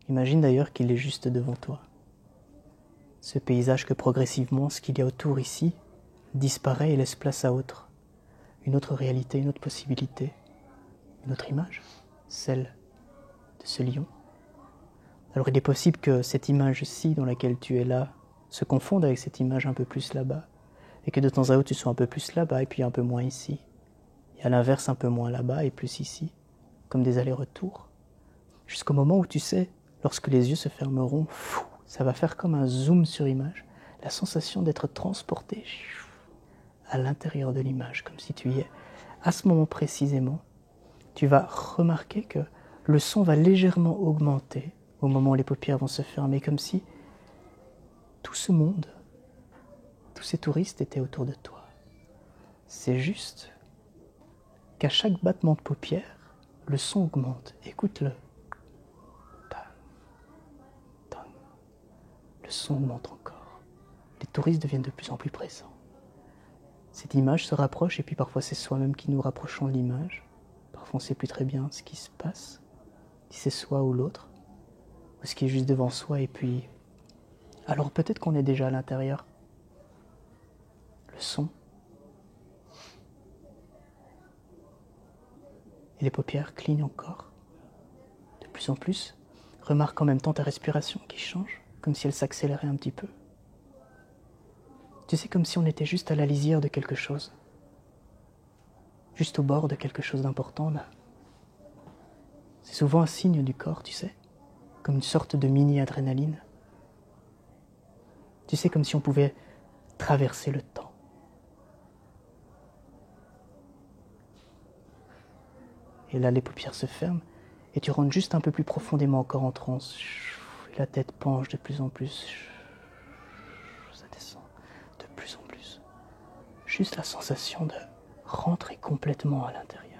Imagine d'ailleurs qu'il est juste devant toi. Ce paysage que progressivement, ce qu'il y a autour ici, disparaît et laisse place à autre. Une autre réalité, une autre possibilité, une autre image, celle de ce lion. Alors il est possible que cette image-ci dans laquelle tu es là se confonde avec cette image un peu plus là-bas, et que de temps à autre tu sois un peu plus là-bas et puis un peu moins ici, et à l'inverse un peu moins là-bas et plus ici, comme des allers-retours, jusqu'au moment où tu sais, lorsque les yeux se fermeront, ça va faire comme un zoom sur image, la sensation d'être transporté à l'intérieur de l'image, comme si tu y es. À ce moment précisément, tu vas remarquer que le son va légèrement augmenter au moment où les paupières vont se fermer, comme si tout ce monde, tous ces touristes étaient autour de toi. C'est juste qu'à chaque battement de paupières, le son augmente. Écoute-le. Le son augmente encore. Les touristes deviennent de plus en plus présents. Cette image se rapproche et puis parfois c'est soi-même qui nous rapprochons de l'image. Parfois on ne sait plus très bien ce qui se passe, si c'est soi ou l'autre, ou ce qui est juste devant soi et puis... Alors peut-être qu'on est déjà à l'intérieur. Le son. Et les paupières clignent encore. De plus en plus. Remarque en même temps ta respiration qui change, comme si elle s'accélérait un petit peu. Tu sais, comme si on était juste à la lisière de quelque chose. Juste au bord de quelque chose d'important, là. C'est souvent un signe du corps, tu sais, comme une sorte de mini-adrénaline. Tu sais, comme si on pouvait traverser le temps. Et là, les paupières se ferment, et tu rentres juste un peu plus profondément encore en transe. Et la tête penche de plus en plus. Ça descend de plus en plus. Juste la sensation de rentrer complètement à l'intérieur.